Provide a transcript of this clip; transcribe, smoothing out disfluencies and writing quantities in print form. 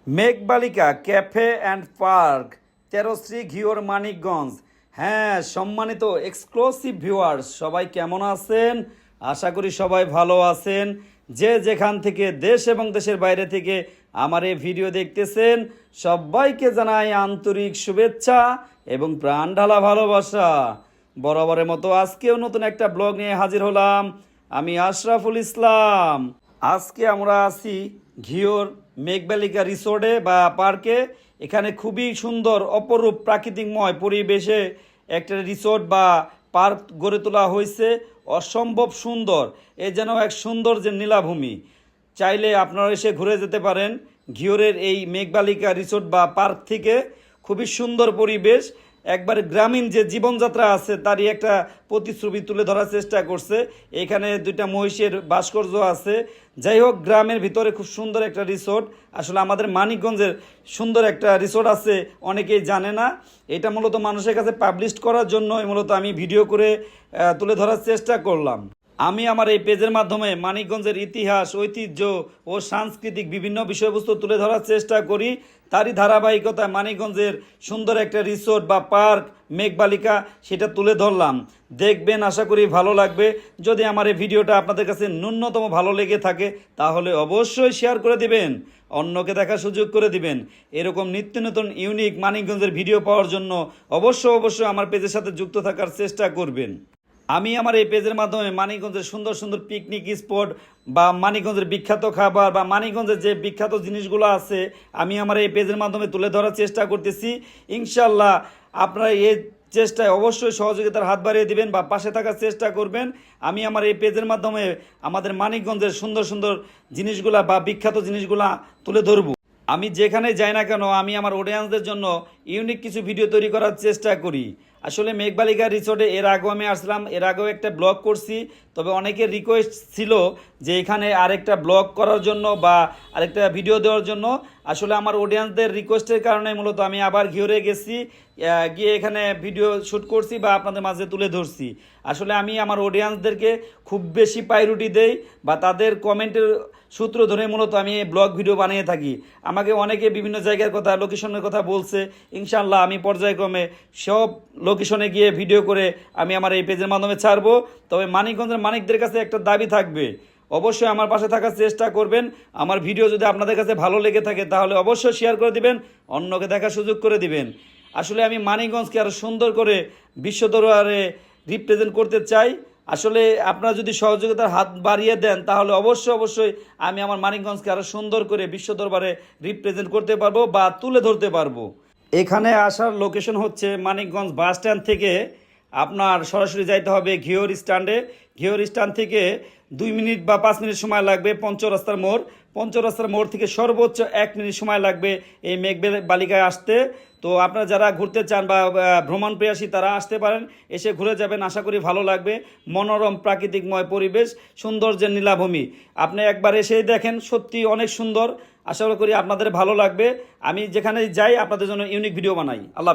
মেঘবালিকা cafe and park, Teroshri Ghior, Manikganj. হ্যাঁ, সম্মানিত exclusive viewers, সবাই কেমন আছেন? আশা করি সবাই ভালো আছেন। যে যেখান থেকে দেশ এবং দেশের বাইরে থেকে আমার এই ভিডিও দেখতেছেন, সবাইকে জানাই আন্তরিক শুভেচ্ছা এবং প্রাণ ঢালা ভালোবাসা। বরাবরের মতো আজকেও নতুন একটা ব্লগ নিয়ে হাজির হলাম। আমি আশরাফুল ইসলাম। আজকে আমরা আছি ঘিওর মেঘবালিকা রিসোর্টে বা পার্কে। এখানে খুবই সুন্দর অপরূপ প্রাকৃতিকময় পরিবেশে একটা রিসোর্ট বা পার্ক গড়ে তোলা হয়েছে। অসম্ভব সুন্দর, এ যেন এক সুন্দর যে নীলাভূমি। চাইলে আপনারা এসে ঘুরে যেতে পারেন ঘিওরের এই মেঘবালিকা রিসোর্ট বা পার্ক থেকে। খুবই সুন্দর পরিবেশ, একবারে গ্রামীণ যে জীবনযাত্রা আছে তারই একটা প্রতিচ্ছবি তুলে ধরার চেষ্টা করছে। এখানে দুইটা মহিষের ভাস্কর্য আছে। যাই হোক, গ্রামের ভিতরে খুব সুন্দর একটা রিসোর্ট। আসলে আমাদের মানিকগঞ্জের সুন্দর একটা রিসোর্ট আছে, অনেকেই জানে না। এটা মূলত মানুষের কাছে পাবলিশ করার জন্য মূলত আমি ভিডিও করে তুলে ধরার চেষ্টা করলাম। আমি আমার এই পেজের মাধ্যমে মানিকগঞ্জের ইতিহাস, ঐতিহ্য ও সাংস্কৃতিক বিভিন্ন বিষয়বস্তু তুলে ধরার চেষ্টা করি। তারই ধারাবাহিকতায় মানিকগঞ্জের সুন্দর একটা রিসোর্ট বা পার্ক মেঘবালিকা সেটা তুলে ধরলাম। দেখবেন, আশা করি ভালো লাগবে। যদি আমার এই ভিডিওটা আপনাদের কাছে ন্যূনতম ভালো লেগে থাকে তাহলে অবশ্যই শেয়ার করে দিবেন, অন্যকে দেখার সুযোগ করে দিবেন। এরকম নিত্য নতুন ইউনিক মানিকগঞ্জের ভিডিও পাওয়ার জন্য অবশ্যই আমার পেজের সাথে যুক্ত থাকার চেষ্টা করবেন। আমি আমার এই পেজের মাধ্যমে মানিকগঞ্জের সুন্দর সুন্দর পিকনিক স্পট বা মানিকগঞ্জের বিখ্যাত খাবার বা মানিকগঞ্জের যে বিখ্যাত জিনিসগুলো আছে আমি আমার এই পেজের মাধ্যমে তুলে ধরার চেষ্টা করতেছি। ইনশাল্লাহ আপনারা এই চেষ্টায় অবশ্যই সহযোগিতার হাত বাড়িয়ে দিবেন বা পাশে থাকার চেষ্টা করবেন। আমি আমার এই পেজের মাধ্যমে আমাদের মানিকগঞ্জের সুন্দর সুন্দর জিনিসগুলা বা বিখ্যাত জিনিসগুলা তুলে ধরব। আমি যেখানে যাই না কেন আমি আমার অডিয়েন্সদের জন্য ইউনিক কিছু ভিডিও তৈরি করার চেষ্টা করি। আসলে মেঘবালিকা রিসোর্টে এর আগেও আমি আসলাম, এর আগেও একটা ব্লগ করছি। তবে অনেকের রিকোয়েস্ট ছিল যে এখানে আরেকটা ব্লগ করার জন্য বা আরেকটা ভিডিও দেওয়ার জন্য। আসলে আমার অডিয়েন্সদের রিকোয়েস্টের কারণে মূলত আমি আবার ঘিরে গেছি, গিয়ে এখানে ভিডিও শ্যুট করছি বা আপনাদের মাঝে তুলে ধরছি। আসলে আমি আমার অডিয়েন্সদেরকে খুব বেশি প্রায়োরিটি দেই বা তাদের কমেন্টের সূত্র ধরে মূলত আমি এই ব্লগ ভিডিও বানিয়ে থাকি। আমাকে অনেকে বিভিন্ন জায়গার কথা, লোকেশনের কথা বলছে। ইনশাল্লাহ আমি পর্যায়ক্রমে সব লোকেশনে গিয়ে ভিডিও করে আমি আমার এই পেজের মাধ্যমে ছাড়বো। তবে মানিকগঞ্জের মানিকদের কাছে একটা দাবি থাকবে, অবশ্যই আমার পাশে থাকার চেষ্টা করবেন। আমার ভিডিও যদি আপনাদের কাছে ভালো লেগে থাকে তাহলে অবশ্যই শেয়ার করে দিবেন, অন্যকে দেখার সুযোগ করে দিবেন। আসলে আমি মানিকগঞ্জকে আরও সুন্দর করে বিশ্ব দরবারে রিপ্রেজেন্ট করতে চাই। আসলে আপনারা যদি সহযোগিতার হাত বাড়িয়ে দেন তাহলে অবশ্যই আমি আমার মানিকগঞ্জকে আরও সুন্দর করে বিশ্ব দরবারে রিপ্রেজেন্ট করতে পারবো বা তুলে ধরতে পারবো। এখানে আসার লোকেশন হচ্ছে মানিকগঞ্জ বাস স্ট্যান্ড থেকে আপনার সরাসরি যাইতে হবে ঘিওর স্ট্যান্ডে। ঘিওর স্ট্যান্ড থেকে 2 মিনিট বা 5 মিনিট সময় লাগবে পঞ্চরাস্তার মোড়। পঞ্চরাস্তার মোড় থেকে সর্বোচ্চ 1 মিনিট সময় লাগবে এই মেঘবালিকায় আসতে। তো আপনারা যারা ঘুরতে চান বা ভ্রমণ প্রিয়াসী তারা আসতে পারেন, এসে ঘুরে যাবেন। আশা করি ভালো লাগবে। মনোরম প্রাকৃতিকময় পরিবেশ, সৌন্দর্যের নীলাভূমি। আপনি একবার এসেই দেখেন, সত্যি অনেক সুন্দর। আশা করি আপনাদের ভালো লাগবে। আমি যেখানে যাই আপনাদের জন্য ইউনিক ভিডিও বানাই। আল্লাহ।